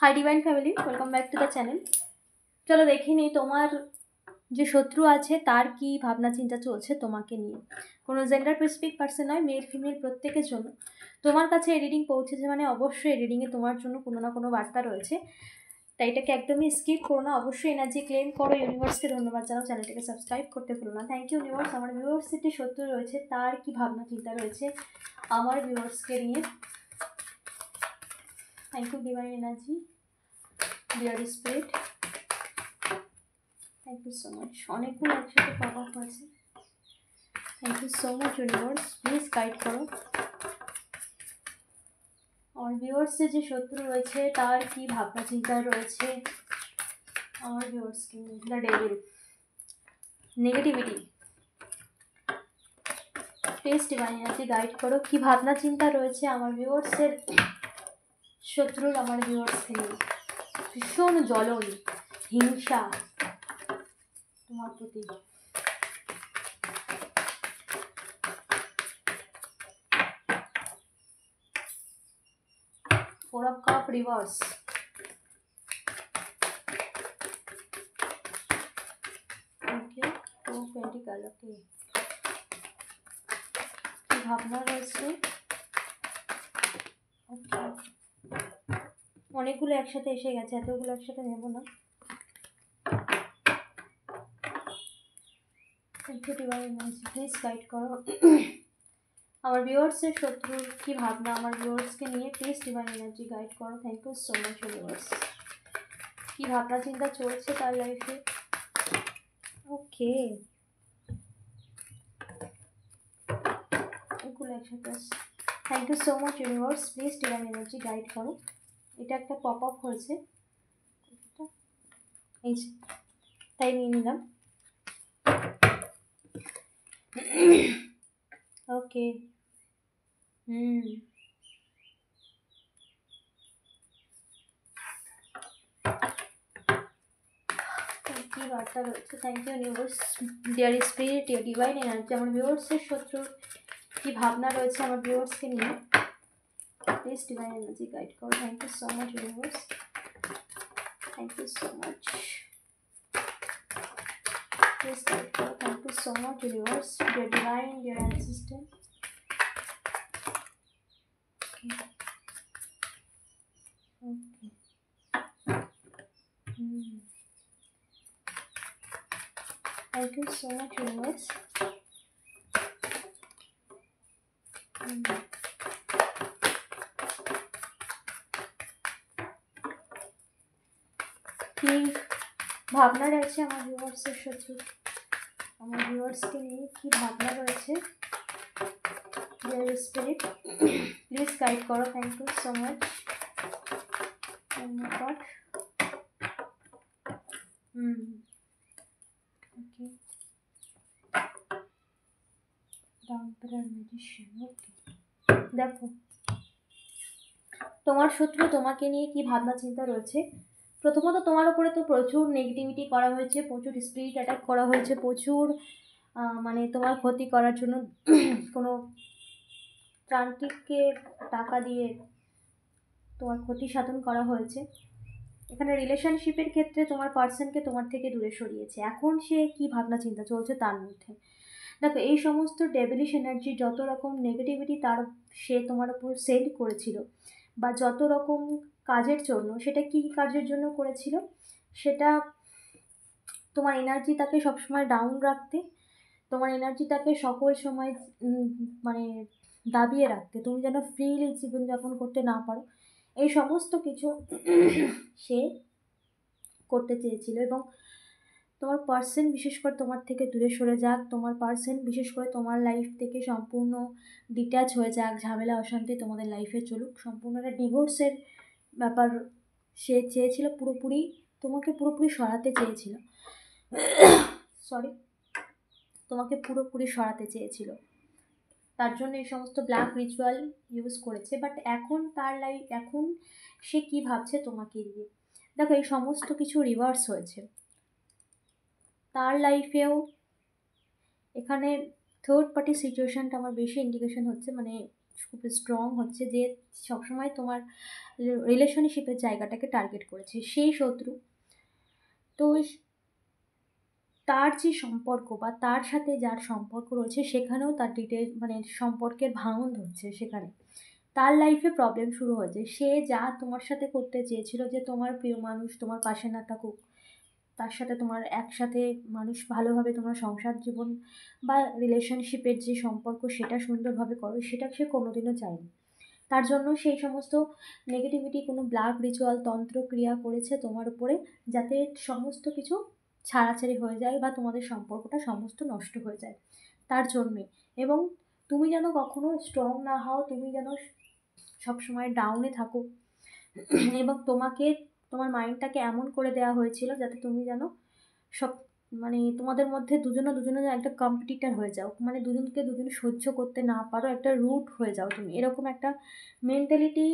Hi divine family, welcome back to the channel. চলো দেখে নিই তোমার যে শত্রু আছে তার কি ভাবনা চিন্তা চলছে তোমাকে নিয়ে। কোনো জেন্ডার স্পেসিফিক পার্সন নয়, মেল ফিমেল প্রত্যেকের জন্য তোমার কাছে এই রিডিং পৌঁছেছে, মানে অবশ্যই এই রিডিংয়ে তোমার জন্য কোনো না কোনো বার্তা রয়েছে। তাই এটাকে একদমই স্কিপ করো না, অবশ্যই এনার্জি ক্লেম করো। ইউনিভার্সকে ধন্যবাদ জানাও, চ্যানেলটাকে সাবস্ক্রাইব করতে ভুলো না। Thank you universe. আমার ভিউয়ার্সের যে শত্রু রয়েছে তার কি ভাবনা চিন্তা রয়েছে আমার ভিউয়ার্সকে নিয়ে। Thank you divine energy, dear spirit, thank you so much. অনেকগুলো একসাথে পপ আপ হয়েছে। Thank you so much universe, please guide করো। আমার ভিউয়ার্সের যে শত্রু রয়েছে তার কি ভাবনা চিন্তা রয়েছে আমার ভিউয়ার্সকে নিয়ে। The devil, negativity, please divine energy guide করো। কি ভাবনা চিন্তা রয়েছে আমার ভিউয়ার্সের শত্রুর আমার ভিউয়ার্সকে নিয়ে। ভীষণ জ্বলন, হিংসা তোমার প্রতি। Four of Cups reverse, okay, Two Pentacle, okay. কি ভাবনা রয়েছে, ওকে। অনেকগুলো একসাথে এসে গেছে, এতগুলো একসাথে নেব না। প্লিজ গাইড করো আমার ভিউয়ার্সের শত্রুর কি ভাবনা আমার ভিউয়ার্সকে নিয়ে। প্লিজ ডিভাইন এনার্জি গাইড করো। Thank you so much viewers. কি ভাবনা চিন্তা চলছে তার লাইফে, ওকে। এগুলো একসাথে আসছে। Thank you so much universe, please divine energy guide করো। এটা একটা পপ আপ হয়েছে, এই তাই নিয়ে নিলাম। ওকে, কি বার্তা রয়েছে। Thank you universe, dear spirit, dear divine energy. আমার ভিউয়ার্সের শত্রুর কি ভাবনা রয়েছে আমার ভিউয়ার্সকে নিয়ে। প্লিজ ডিভাইন এনার্জি গাইড করো। Thank you so much universe, thank you so much. Please guide for. Thank you so much universe, dear divine, dear ancestor. Okay. Thank you so much universe. কি ভাবনা রয়েছে আমার ভিউয়ার্সের সাথে, আমার ভিউয়ার্সকে নিয়ে কি ভাবনা রয়েছে ডিয়ার স্পিরিট, প্লিজ গাইড করো। Thank you so much. God, okay. দেখো তোমার শত্রু তোমাকে নিয়ে কি ভাবনা চিন্তা রয়েছে। প্রথমত তোমার উপরে তো প্রচুর নেগেটিভিটি করা হয়েছে, প্রচুর স্পিরিট অ্যাটাক করা হয়েছে, প্রচুর মানে তোমার ক্ষতি করার জন্য কোনো ত্রান্তিককে টাকা দিয়ে তোমার ক্ষতি সাধন করা হয়েছে। এখানে রিলেশনশিপের ক্ষেত্রে তোমার পার্সনকে তোমার থেকে দূরে সরিয়েছে। এখন সে কি ভাবনা চিন্তা চলছে তার মধ্যে। দেখো এই সমস্ত ডেভিলিশ এনার্জি, যত রকম নেগেটিভিটি তার সে তোমার উপর সেন্ড করেছিল, বা যত রকম কাজের জন্য, সেটা কি কাজের জন্য করেছিল, সেটা তোমার এনার্জি তাকে সবসময় ডাউন রাখতে, তোমার এনার্জি তাকে সকল সময় মানে দাবিয়ে রাখতে, তুমি যেন ফ্রিলি জীবনযাপন করতে না পারো, এই সমস্ত কিছু সে করতে চেয়েছিল। এবং তোমার পার্সন বিশেষ করে তোমার থেকে দূরে সরে যাক, তোমার পার্সন বিশেষ করে তোমার লাইফ থেকে সম্পূর্ণ ডিট্যাচ হয়ে যাক, ঝামেলা অশান্তি তোমাদের লাইফে চলুক, সম্পূর্ণ একটা ডিভোর্সের ব্যাপার সে চেয়েছিল। পুরোপুরি তোমাকে পুরোপুরি সরাতে চেয়েছিল, তোমাকে পুরোপুরি সরাতে চেয়েছিল। তার জন্য এই সমস্ত ব্ল্যাক রিচুয়াল ইউজ করেছে। বাট এখন এখন সে কি ভাবছে তোমাকে দিয়ে। দেখো এই সমস্ত কিছু রিভার্স হয়েছে তার লাইফেও। এখানে থার্ড পার্টি সিচুয়েশনটা আমার বেশি ইন্ডিকেশন হচ্ছে, মানে খুব স্ট্রং হচ্ছে, যে সবসময় তোমার রিলেশনশিপের জায়গাটাকে টার্গেট করেছে সেই শত্রু। তো তার যে সম্পর্ক বা তার সাথে যার সম্পর্ক রয়েছে সেখানেও তার মানে সম্পর্কের ভাঙন ধরছে। সেখানে তার লাইফে প্রবলেম শুরু হয়েছে। সে যা তোমার সাথে করতে চেয়েছিল, যে তোমার প্রিয় মানুষ তোমার পাশে না থাকুক, তার সাথে তোমার একসাথে মানুষ ভালোভাবে তোমার সংসার জীবন বা রিলেশনশিপের যে সম্পর্ক সেটা সুন্দরভাবে করো, সেটা সে কোনোদিনও চায়নি। তার জন্য সেই সমস্ত নেগেটিভিটি, কোনো ব্লাড রিচুয়াল তন্ত্র ক্রিয়া করেছে তোমার উপরে, যাতে সমস্ত কিছু ছাড়াছাড়ি হয়ে যায় বা তোমাদের সম্পর্কটা সমস্ত নষ্ট হয়ে যায় তার জন্যে। এবং তুমি যেন কখনো স্ট্রং না হও, তুমি যেন সবসময় ডাউনে থাকো, এবং তোমাকে তোমার মাইন্ডটাকে এমন করে দেওয়া হয়েছিল যাতে তুমি যেন সব মানে তোমাদের মধ্যে দুজনে একটা কম্পিটিটার হয়ে যাও, মানে দুজনকে দুজন সহ্য করতে না পারো, একটা রুট হয়ে যাও তুমি, এরকম একটা মেন্টালিটি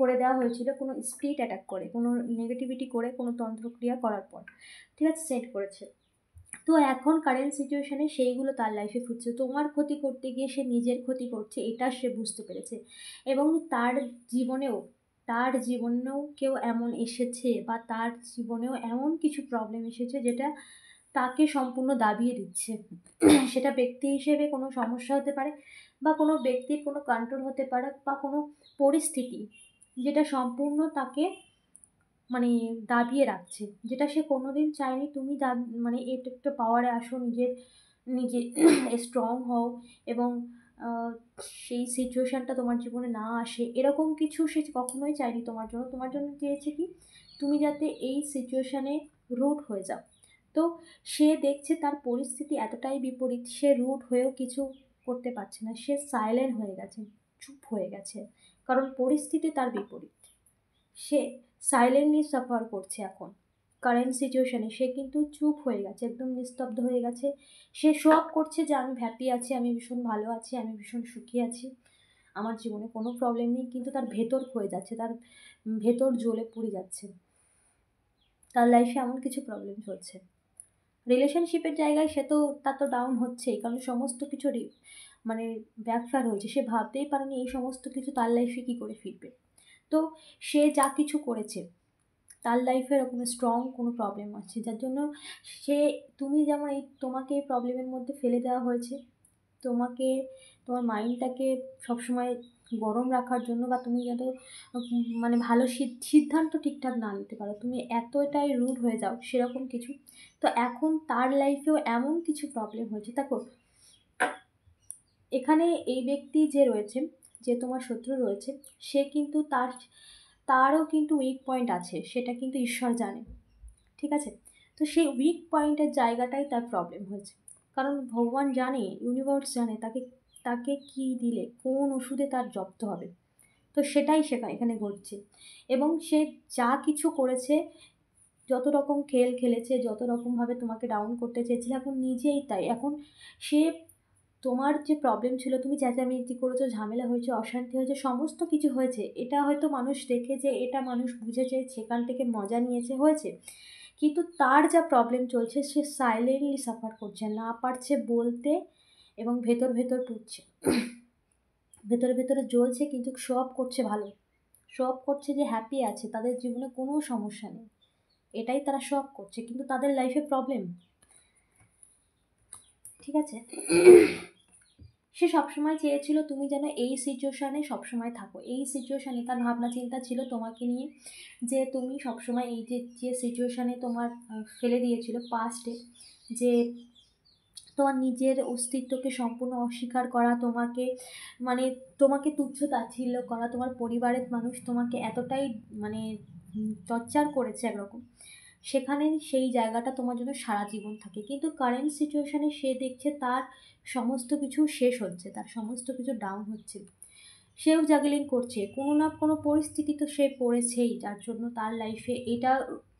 করে দেওয়া হয়েছিল কোনো স্পিরিট অ্যাটাক করে, কোনো নেগেটিভিটি করে, কোনো তন্ত্রক্রিয়া করার পর, ঠিক আছে, সেট করেছে। তো এখন কারেন্ট সিচুয়েশানে সেইগুলো তার লাইফে ফুটছে। তোমার ক্ষতি করতে গিয়ে সে নিজের ক্ষতি করছে, এটা সে বুঝতে পেরেছে। এবং তার জীবনেও কেউ এমন এসেছে বা তার জীবনেও এমন কিছু প্রবলেম এসেছে যেটা তাকে সম্পূর্ণ দাবিয়ে দিচ্ছে। সেটা ব্যক্তি হিসেবে কোনো সমস্যা হতে পারে, বা কোনো ব্যক্তির কোনো কন্ট্রোল হতে পারে, বা কোনো পরিস্থিতি যেটা সম্পূর্ণ তাকে মানে দাবিয়ে রাখছে, যেটা সে কোনোদিন চায়নি। তুমি মানে এটা একটা পাওয়ারে আসো, নিজে স্ট্রং হও, এবং আহ, সেই সিচুয়েশানটা তোমার জীবনে না আসে, এরকম কিছু সে কখনোই চায়নি তোমার জন্য চেয়েছে কি তুমি যাতে এই সিচুয়েশানে রুট হয়ে যাও। তো সে দেখছে তার পরিস্থিতি এতটাই বিপরীত, সে রুট হয়েও কিছু করতে পারছে না, সে সাইলেন্ট হয়ে গেছে, চুপ হয়ে গেছে, কারণ পরিস্থিতি তার বিপরীত। সে সাইলেন্টলি সাফার করছে এখন কারেন্ট সিচুয়েশানে। সে কিন্তু চুপ হয়ে গেছে, একদম নিস্তব্ধ হয়ে গেছে। সে শো অফ করছে যে আমি হ্যাপি আছি, আমি ভীষণ ভালো আছি, আমি ভীষণ সুখী আছি, আমার জীবনে কোনো প্রবলেম নেই, কিন্তু তার ভেতর ক্ষয়ে যাচ্ছে, তার ভেতর জ্বলে পুড়ে যাচ্ছে, তার লাইফে এমন কিছু প্রবলেম চলছে। রিলেশনশিপের জায়গায় তার তো ডাউন হচ্ছেই, কারণ সমস্ত কিছু মানে ব্যাকফায়ার হয়েছে। সে ভাবতেই পারেনি এই সমস্ত কিছু তার লাইফে কী করে ফিরবে। তো সে যা কিছু করেছে, তার লাইফে এরকম স্ট্রং কোনো প্রবলেম আছে, যার জন্য সে তুমি যেমন তোমাকে এই প্রবলেমের মধ্যে ফেলে দেওয়া হয়েছে, তোমাকে তোমার মাইন্ডটাকে সবসময় গরম রাখার জন্য, বা তুমি যাতে মানে ভালো সিদ্ধান্ত ঠিকঠাক না নিতে পারো, তুমি এতটাই রুড হয়ে যাও সেরকম কিছু। তো এখন তার লাইফেও এমন কিছু প্রবলেম হয়েছে। দেখো, এখানে এই ব্যক্তি যে রয়েছে, যে তোমার শত্রু রয়েছে, সে কিন্তু তারও কিন্তু উইক পয়েন্ট আছে, সেটা কিন্তু ঈশ্বর জানে, ঠিক আছে। তো সেই উইক পয়েন্টের জায়গাটাই তার প্রবলেম হয়েছে, কারণ ভগবান জানে, ইউনিভার্স জানে তাকে তাকে কী দিলে কোন ওষুধে তার জব্দ হবে। তো সেটাই এখানে ঘটছে। এবং সে যা কিছু করেছে, যত রকম খেল খেলেছে, যত রকমভাবে তোমাকে ডাউন করতে চেয়েছিল, এখন নিজেই তাই। এখন সে তোমার যে প্রবলেম ছিল, তুমি চেঁচামেচি করেছো, ঝামেলা হয়েছে, অশান্তি হয়েছে, সমস্ত কিছু হয়েছে, এটা হয়তো মানুষ দেখেছে, এটা মানুষ বুঝেছে, সেখান থেকে মজা নিয়েছে, হয়েছে। কিন্তু তার যা প্রবলেম চলছে, সে সাইলেন্টলি সাফার করছে, না পারছে বলতে, এবং ভেতর ভেতর পুড়ছে, ভেতরে ভেতরে জ্বলছে, কিন্তু শো অফ করছে ভালো, শো অফ করছে যে হ্যাপি আছে, তাদের জীবনে কোনো সমস্যা নেই, এটাই তারা শো অফ করছে, কিন্তু তাদের লাইফে প্রবলেম, ঠিক আছে। সে সবসময় চেয়েছিল তুমি যেন এই সিচুয়েশানে সবসময় থাকো, এই সিচুয়েশানে তার ভাবনা চিন্তা ছিল তোমাকে নিয়ে, যে তুমি সবসময় এই যে সিচুয়েশানে তোমার ফেলে দিয়েছিল পাস্টে, যে তোমার নিজের অস্তিত্বকে সম্পূর্ণ অস্বীকার করা, তোমাকে তুচ্ছ তাচ্ছিল্য করা, তোমার পরিবারের মানুষ তোমাকে এতটাই মানে টর্চার করেছে একরকম, সেখানে সেই জায়গাটা তোমার জন্য সারা জীবন থাকে। কিন্তু কারেন্ট সিচুয়েশানে সে দেখছে তার সমস্ত কিছু শেষ হচ্ছে, তার সমস্ত কিছু ডাউন হচ্ছে, সেও জাগলিং করছে, কোনো না কোনো পরিস্থিতি তো সে পড়েছেই, যার জন্য তার লাইফে এটা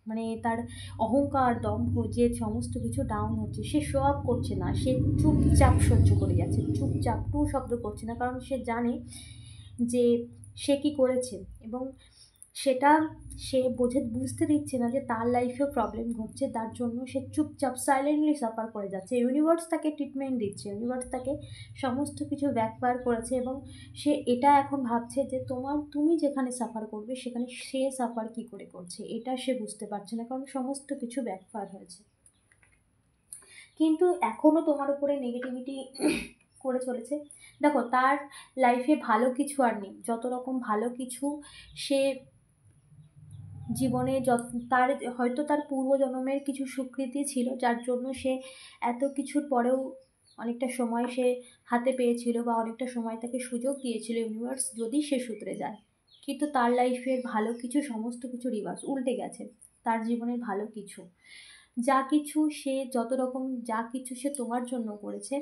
মানে তার অহংকার দম্ভ যে সমস্ত কিছু ডাউন হচ্ছে, সে শো আপ করছে না, সে চুপচাপ সহ্য করে যাচ্ছে, চুপচাপ শব্দ করছে না, কারণ সে জানে যে সে কী করেছে। এবং সেটা সে বুঝতে দিচ্ছে না যে তার লাইফেও প্রবলেম ঘটছে, তার জন্য সে চুপচাপ সাইলেন্টলি সাফার করে যাচ্ছে। ইউনিভার্স তাকে ট্রিটমেন্ট দিচ্ছে, ইউনিভার্স তাকে সমস্ত কিছু ব্যাকফায়ার করেছে, এবং সে এটা এখন ভাবছে যে তুমি যেখানে সাফার করবে সেখানে সে সাফার কী করে করছে, এটা সে বুঝতে পারছে না, কারণ সমস্ত কিছু ব্যাকফায়ার হয়েছে। কিন্তু এখনও তোমার উপরে নেগেটিভিটি করে চলেছে। দেখো, তার লাইফে ভালো কিছু আর নেই, যত রকম ভালো কিছু সে জীবনে তার হয়তো তার পূর্বজন্মের কিছু সুকৃতি ছিল, যার জন্য সে এত কিছুর পরেও অনেকটা সময় সে হাতে পেয়েছিল, বা অনেকটা সময় তাকে সুযোগ দিয়েছিল ইউনিভার্স, যদি সে শুধরে যায়। কিন্তু তার লাইফের ভালো কিছু, সমস্ত কিছু রিভার্স উল্টে গেছে। তার জীবনের ভালো কিছু, যা কিছু সে যা কিছু সে তোমার জন্য করেছে,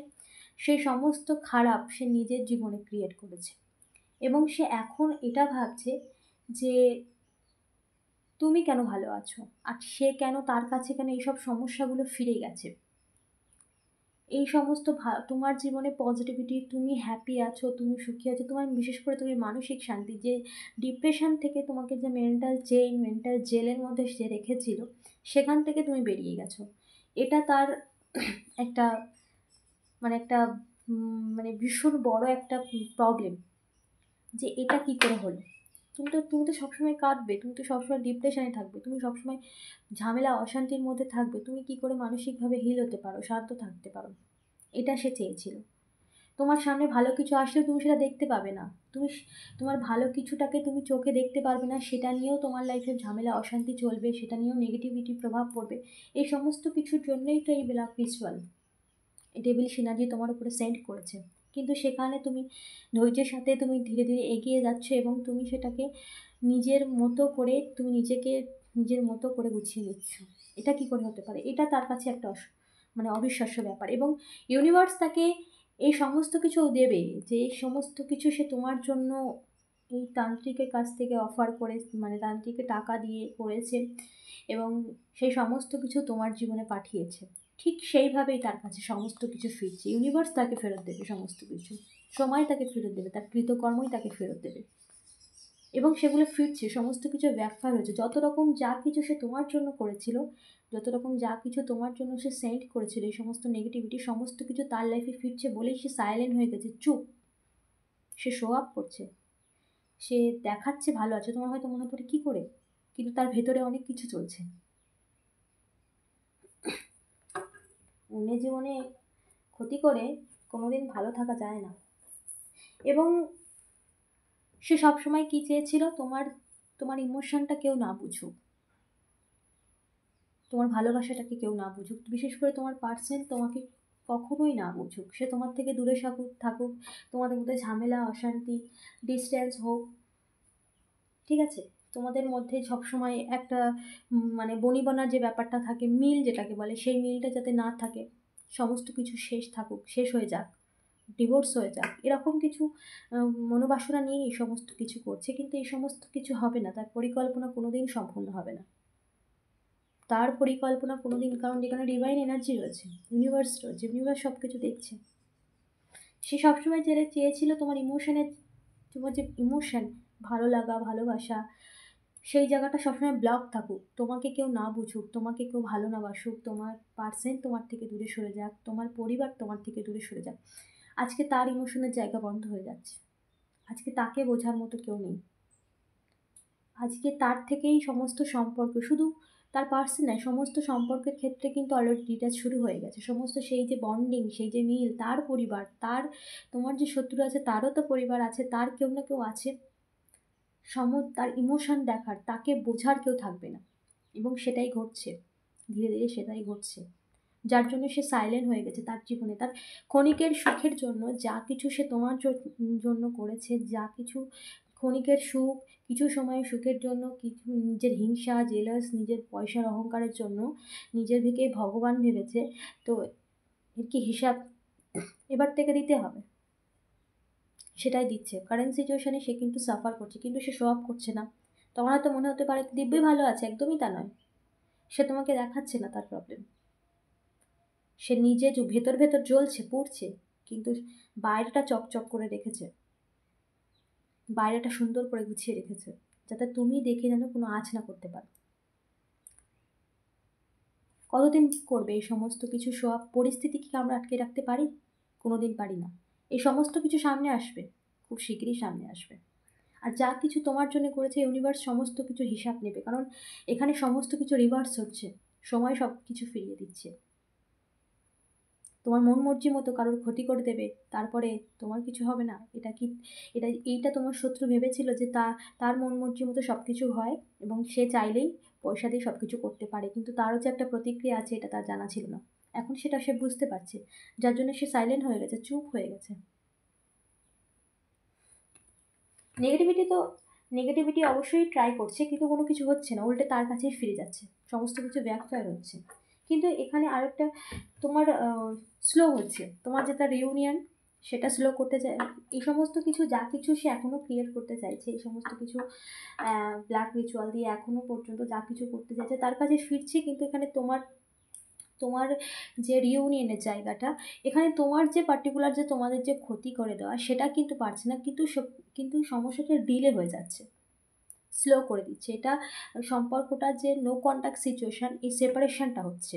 সেই সমস্ত খারাপ সে নিজের জীবনে ক্রিয়েট করেছে। এবং সে এখন এটা ভাবছে যে তুমি কেন ভালো আছো, আর সে কেন, তার কাছে কেন এইসব সমস্যাগুলো ফিরে গেছে। এই সমস্ত তোমার জীবনে পজিটিভিটি, তুমি হ্যাপি আছো, তুমি সুখী আছো, তোমার বিশেষ করে তুমি মানসিক শান্তি, যে ডিপ্রেশন থেকে তোমাকে যে মেন্টাল জেলের মধ্যে সে রেখেছিল, সেখান থেকে তুমি বেরিয়ে গেছো। এটা তার একটা একটা ভীষণ বড় একটা প্রবলেম, যে এটা কি করে হলো। তুমি তো সবসময় কাঁদবে, তুমি তো সবসময় ডিপ্রেশনে থাকবে, তুমি সবসময় ঝামেলা অশান্তির মধ্যে থাকবে, তুমি কি করে মানসিকভাবে হিল হতে পারো, শান্ত থাকতে পারো। এটা সে চেয়েছিল। তোমার সামনে ভালো কিছু আসলেও তুমি সেটা দেখতে পাবে না, তোমার ভালো কিছুটাকে তুমি চোখে দেখতে পারবে না, সেটা নিয়েও তোমার লাইফে ঝামেলা অশান্তি চলবে, সেটা নিয়েও নেগেটিভিটি প্রভাব পড়বে। এই সমস্ত কিছুর জন্যই তো এই ব্ল্যাক রিচুয়াল, এই ডেভিল সিনারি তোমার উপরে সেন্ড করেছে। কিন্তু সেখানে তুমি ধৈর্যের সাথে তুমি ধীরে ধীরে এগিয়ে যাচ্ছ, এবং তুমি সেটাকে নিজের মতো করে, তুমি নিজের মতো করে গুছিয়ে নিচ্ছ। এটা কি করে হতে পারে, এটা তার কাছে একটা অবিশ্বাস্য ব্যাপার। এবং ইউনিভার্স তাকে এই সমস্ত কিছু দেবে, যে এই সমস্ত কিছু সে তোমার জন্য এই তান্ত্রিকের কাছ থেকে অফার করে, তান্ত্রিকের টাকা দিয়ে করেছে, এবং সেই সমস্ত কিছু তোমার জীবনে পাঠিয়েছে। ঠিক সেইভাবেই তার কাছে সমস্ত কিছু ফিরছে, ইউনিভার্স তাকে ফেরত দেবে সমস্ত কিছু, সময় তাকে ফেরত দেবে, তার কৃতকর্মই তাকে ফেরত দেবে। এবং সেগুলো ফিরছে, সমস্ত কিছু ব্যাকফায়ার হয়েছে। যত রকম যা কিছু সে তোমার জন্য করেছিল, যত রকম যা কিছু তোমার জন্য সে সেন্ড করেছিল, এই সমস্ত নেগেটিভিটি সমস্ত কিছু তার লাইফে ফিরছে বলেই সে সাইলেন্ট হয়ে গেছে, চুপ। সে শো আপ করছে, সে দেখাচ্ছে ভালো আছে, তোমার হয়তো মনে পড়ে কী করে, কিন্তু তার ভেতরে অনেক কিছু চলছে। অন্যের জীবনে ক্ষতি করে কোনোদিন ভালো থাকা যায় না। এবং সে সবসময় কী চেয়েছিল, তোমার ইমোশনটা কেউ না বুঝুক, তোমার ভালোবাসাটাকে কেউ না বুঝুক, বিশেষ করে তোমার পার্সন তোমাকে কখনোই না বুঝুক। সে তোমার থেকে দূরে থাকুক, তোমাদের মধ্যে ঝামেলা অশান্তি ডিস্টেন্স হোক, ঠিক আছে? তোমাদের মধ্যে সবসময় একটা বনিবনার যে ব্যাপারটা থাকে, মিল যেটাকে বলে, সেই মিলটা যাতে না থাকে, সমস্ত কিছু শেষ হয়ে যাক, ডিভোর্স হয়ে যাক, এরকম কিছু মনোবাসনা নিয়ে এই সমস্ত কিছু করছে। কিন্তু এই সমস্ত কিছু হবে না, তার পরিকল্পনা কোনোদিন সম্পূর্ণ হবে না। তার পরিকল্পনা কোনোদিন, কারণ যেখানে ডিভাইন এনার্জি রয়েছে, ইউনিভার্স রয়েছে, ইউনিভার্স সব কিছু দেখছে। সে সবসময় চেয়েছিল তোমার যে ইমোশন, ভালো লাগা, ভালোবাসা, সেই জায়গাটা সবসময় ব্লক থাকুক, তোমাকে কেউ না বুঝুক, তোমাকে কেউ ভালো না বাসুক, তোমার পার্সন তোমার থেকে দূরে সরে যাক, তোমার পরিবার তোমার থেকে দূরে সরে যাক। আজকে তার ইমোশনের জায়গা বন্ধ হয়ে যাচ্ছে, আজকে তাকে বোঝার মতো কেউ নেই। আজকে তার থেকেই সমস্ত সম্পর্ক, শুধু তার পার্সন নয়, সমস্ত সম্পর্কের ক্ষেত্রে কিন্তু অলরেডি ডিটাচ শুরু হয়ে গেছে। সমস্ত সেই যে বন্ডিং, সেই যে মিল, তার পরিবার, তোমার যে শত্রু আছে তারও তো পরিবার আছে, তার কেউ না কেউ আছে, তার ইমোশন দেখার, তাকে বোঝার কেউ থাকবে না। এবং সেটাই ঘটছে, ধীরে ধীরে সেটাই ঘটছে, যার জন্য সে সাইলেন্ট হয়ে গেছে। তার জীবনে তার ক্ষণিকের সুখের জন্য যা কিছু সে তোমার জন্য করেছে, যা কিছু ক্ষণিকের সুখ, কিছু সময়ের সুখের জন্য, কিছু নিজের হিংসা, জেলাস, নিজের পয়সার অহংকারের জন্য নিজের থেকে ভগবান ভেবেছে, তো এর কি হিসাব এবার থেকে দিতে হবে। সেটাই দিচ্ছে, কারেন্ট সিচুয়েশানে সে কিন্তু সাফার করছে, কিন্তু সে শো আপ করছে না। তোমার হয়তো মনে হতে পারে দিব্যই ভালো আছে, একদমই তা নয়। সে তোমাকে দেখাচ্ছে না তার প্রবলেম, সে নিজে ভেতর ভেতর জ্বলছে, পুড়ছে, কিন্তু বাইরেটা চকচক করে রেখেছে, বাইরেটা সুন্দর করে গুছিয়ে রেখেছে, যাতে তুমি দেখে যেন কোনো আঁচ না করতে পারো। কতদিন করবে এই সমস্ত কিছু সব পরিস্থিতি? কি আমরা আটকে রাখতে পারি? কোনো দিন পারি না। এই সমস্ত কিছু সামনে আসবে, খুব শিগগিরই সামনে আসবে। আর যা কিছু তোমার জন্য করেছে ইউনিভার্স সমস্ত কিছু হিসাব নেবে, কারণ এখানে সমস্ত কিছু রিভার্স হচ্ছে, সময় সব কিছু ফিরিয়ে দিচ্ছে। তোমার মন মর্জি মতো কারোর ক্ষতি করে দেবে, তারপরে তোমার কিছু হবে না। এইটা তোমার শত্রু ভেবেছিল যে তার মন মর্জি মতো সব কিছু হয় এবং সে চাইলেই পয়সা দিয়ে সব কিছু করতে পারে, কিন্তু তারও যে একটা প্রতিক্রিয়া আছে এটা তার জানা ছিল না। এখন সেটা সে বুঝতে পারছে, যার জন্য সে সাইলেন্ট হয়ে গেছে, চুপ হয়ে গেছে। নেগেটিভিটি অবশ্যই ট্রাই করছে, কিন্তু কোনো কিছু হচ্ছে না, উল্টে তার কাছেই ফিরে যাচ্ছে, সমস্ত কিছু ব্যাকফায়ার হচ্ছে। কিন্তু এখানে আরেকটা তোমার স্লো হচ্ছে, তোমার যেটা রিউনিয়ন সেটা স্লো করতে চাই। এই সমস্ত কিছু যা কিছু সে এখনও ক্রিয়েট করতে চাইছে, এই সমস্ত কিছু ব্ল্যাক রিচুয়াল দিয়ে এখনও পর্যন্ত যা কিছু করতে চাইছে তার কাছে ফিরছে, কিন্তু এখানে তোমার তোমার যে রিউনিয়নের জায়গাটা, এখানে তোমার যে পার্টিকুলার যে তোমাদের যে ক্ষতি করে দেওয়া সেটা কিন্তু পারছে না, কিন্তু সমস্যাটা ডিলে হয়ে যাচ্ছে, স্লো করে দিচ্ছে। এটা সম্পর্কটা যে নো কন্ট্যাক্ট সিচুয়েশান, এই সেপারেশনটা হচ্ছে,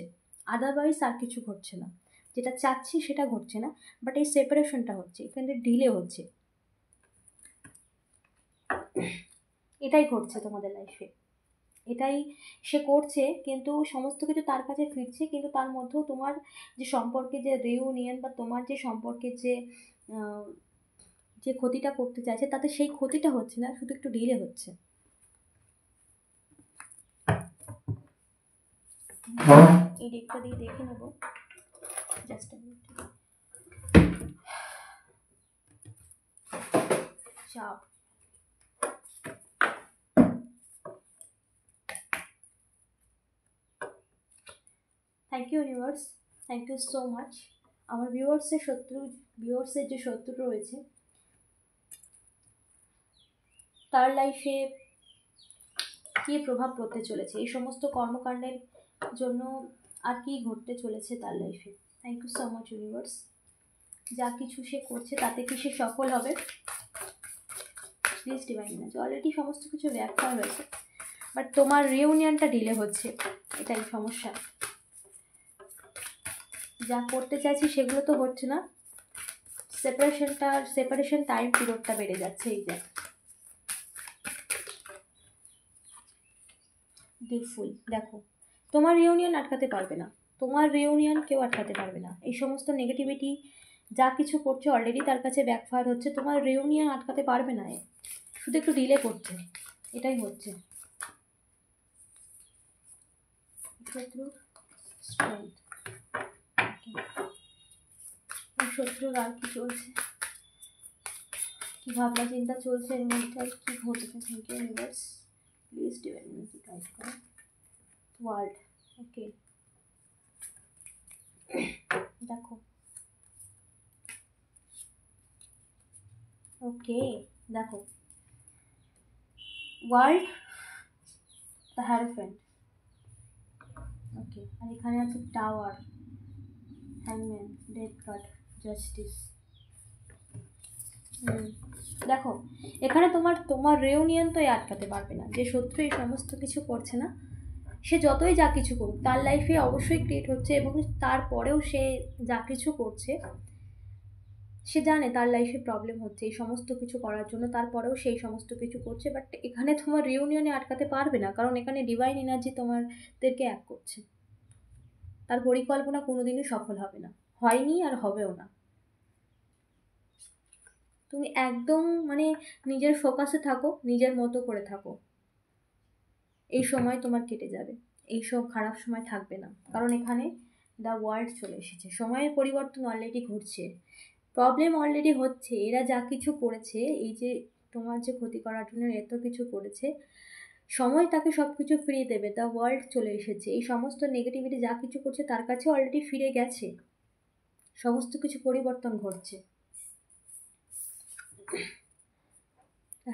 আদারওয়াইজ আর কিছু ঘটছে না। যেটা চাচ্ছি সেটা ঘটছে না, বাট এই সেপারেশনটা হচ্ছে, এখানে ডিলে হচ্ছে, এটাই ঘটছে তোমাদের লাইফে, এটাই সে করছে। কিন্তু সমস্ত কিছু তার কাছে ফিরছে, কিন্তু তার মধ্যেও তোমার যে সম্পর্কে যে রিউনিয়ন বা তোমার যে সম্পর্কে যে ক্ষতিটা করতে চাইছে তাতে সেই ক্ষতিটা হচ্ছে না, শুধু একটু ডিলে হচ্ছে। এই ডেকটা দিয়ে দেখে নেব, জাস্ট চাপ। Thank you universe, thank you so much. আমার ভিউয়ার্সের যে শত্রু রয়েছে তার লাইফে কী প্রভাব পড়তে চলেছে, এই সমস্ত কর্মকাণ্ডের জন্য আর কি ঘটতে চলেছে তার লাইফে। Thank you so much universe. যা কিছু সে করছে তাতে কি সে সফল হবে? Please divine energy. অলরেডি সমস্ত কিছু ব্যাখ্যা হয়েছে, বাট তোমার রিউনিয়নটা ডিলে হচ্ছে, এটাই সমস্যা। যা করতে চাইছি সেগুলো তো হচ্ছে না, সেপারেশন টাইম পিরিয়ডটা বেড়ে যাচ্ছে। এই যে ডিফুল, দেখো তোমার রিউনিয়ন আটকাতে পারবে না, তোমার রিউনিয়ন কেউ আটকাতে পারবে না। এই সমস্ত নেগেটিভিটি যা কিছু করছে অলরেডি তার কাছে ব্যাকফায়ার হচ্ছে, তোমার রিউনিয়ন আটকাতে পারবে না, শুধু একটু ডিলে করছে, এটাই হচ্ছে। শত্রুর আর কি চলছে, কি ভাবনা চিন্তা চলছে এর মধ্যে, আর কি ঘটছে? Thank you universe, please divine energy guide করো। ওয়ার্ল্ড, ওকে দেখো, ওকে দেখো, ওয়ার্ল্ড, দ্য হ্যারোফেন্ট, ওকে। আর এখানে আছে টাওয়ার, হ্যাংম্যান, ডেথ কার্ড, জাস্টিস। দেখো এখানে তোমার রিউনিয়ন তো আটকাতে পারবে না, যে শত্রু এই সমস্ত কিছু করছে না, সে যতই যা কিছু করুক তার লাইফে অবশ্যই ক্রিয়েট হচ্ছে, এবং তারপরেও সে যা কিছু করছে সে জানে তার লাইফে প্রবলেম হচ্ছে এই সমস্ত কিছু করার জন্য, তারপরেও সেই সমস্ত কিছু করছে। বাট এখানে তোমার রিউনিয়নে আটকাতে পারবে না, কারণ এখানে ডিভাইন এনার্জি তোমাদেরকে এক করছে, তার পরিকল্পনা কোনোদিনই সফল হবে না, হয়নি আর হবেও না। তুমি একদম নিজের ফোকাসে থাকো, নিজের মতো করে থাকো, এই সময় তোমার কেটে যাবে, এইসব খারাপ সময় থাকবে না, কারণ এখানে দ্য ওয়ার্ল্ড চলে এসেছে, সময়ের পরিবর্তন অলরেডি ঘটছে, প্রবলেম অলরেডি হচ্ছে। এরা যা কিছু করেছে, এই যে তোমার যে ক্ষতি করার জন্য এত কিছু করেছে, সময় তাকে সব কিছু ফিরিয়ে দেবে, দ্য ওয়ার্ল্ড চলে এসেছে, এই সমস্ত নেগেটিভিটি যা কিছু করছে তার কাছে অলরেডি ফিরে গেছে, সমস্ত কিছু পরিবর্তন ঘটছে।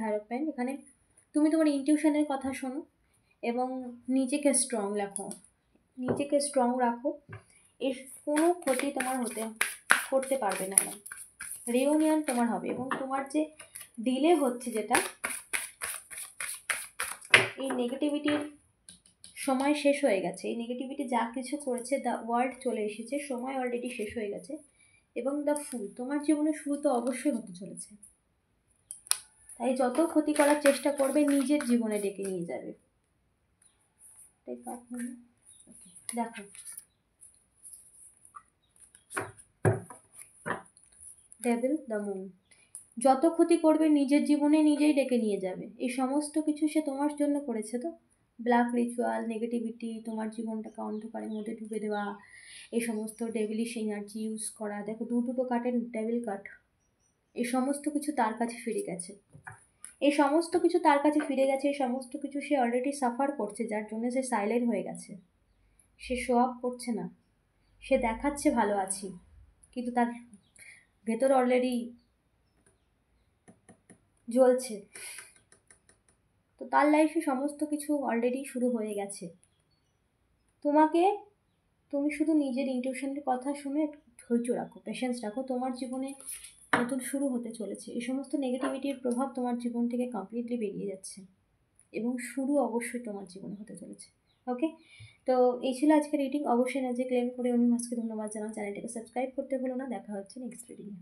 হ্যারোপ্যান, এখানে তুমি তোমার ইনটিউশনের কথা শোনো এবং নিজেকে স্ট্রং রাখো, এর কোনো ক্ষতি তোমার করতে পারবে না, রিউনিয়ন তোমার হবে। এবং তোমার যে ডিলে হচ্ছে, যেটা এই নেগেটিভিটির সময় শেষ হয়ে গেছে। এই নেগেটিভিটি যা কিছু করেছে, দ্য ওয়ার্ল্ড চলে এসেছে, সময় অলরেডি শেষ হয়ে গেছে। এবং দ্য ফুল, তোমার জীবনে শুরু তো অবশ্যই হতে চলেছে। তাই যত ক্ষতি করার চেষ্টা করবে নিজের জীবনে ডেকে নিয়ে যাবে। দেখো, ডেভিল, দ্য মুন, যত ক্ষতি করবে নিজের জীবনে নিজেই ডেকে নিয়ে যাবে। এই সমস্ত কিছু সে তোমার জন্য করেছে। তো ব্ল্যাক রিচুয়াল, নেগেটিভিটি, তোমার জীবনটাকে অন্ধকারের মধ্যে ডুবে দেওয়া, এই সমস্ত ডেভিলিশ এনার্জি ইউজ করা। দেখো, দুটো কার্ডের ডেভিল কার্ড, এই সমস্ত কিছু তার কাছে ফিরে গেছে। এই সমস্ত কিছু তার কাছে ফিরে গেছে। এই সমস্ত কিছু সে অলরেডি সাফার করছে, যার জন্য সে সাইলেন্ট হয়ে গেছে। সে শো আপ করছে না, সে দেখাচ্ছে ভালো আছি, কিন্তু তার ভেতর অলরেডি জ্বলছে। তো তার লাইফে সমস্ত কিছু অলরেডি শুরু হয়ে গেছে। তুমি শুধু নিজের ইনটিউশনের কথা শুনে একটু ধৈর্য রাখো, পেশেন্স রাখো। তোমার জীবনে নতুন শুরু হতে চলেছে। এই সমস্ত নেগেটিভিটির প্রভাব তোমার জীবন থেকে কমপ্লিটলি বেরিয়ে যাচ্ছে এবং শুরু অবশ্যই তোমার জীবনে হতে চলেছে। ওকে, তো এই ছিল আজকে রিডিং। অবশ্যই না যে ক্লেম করে ইউনিভার্সকে ধন্যবাদ জানাও। চ্যানেলটাকে সাবস্ক্রাইব করতে ভুলো না। দেখা হচ্ছে নেক্সট রিডিংয়ে।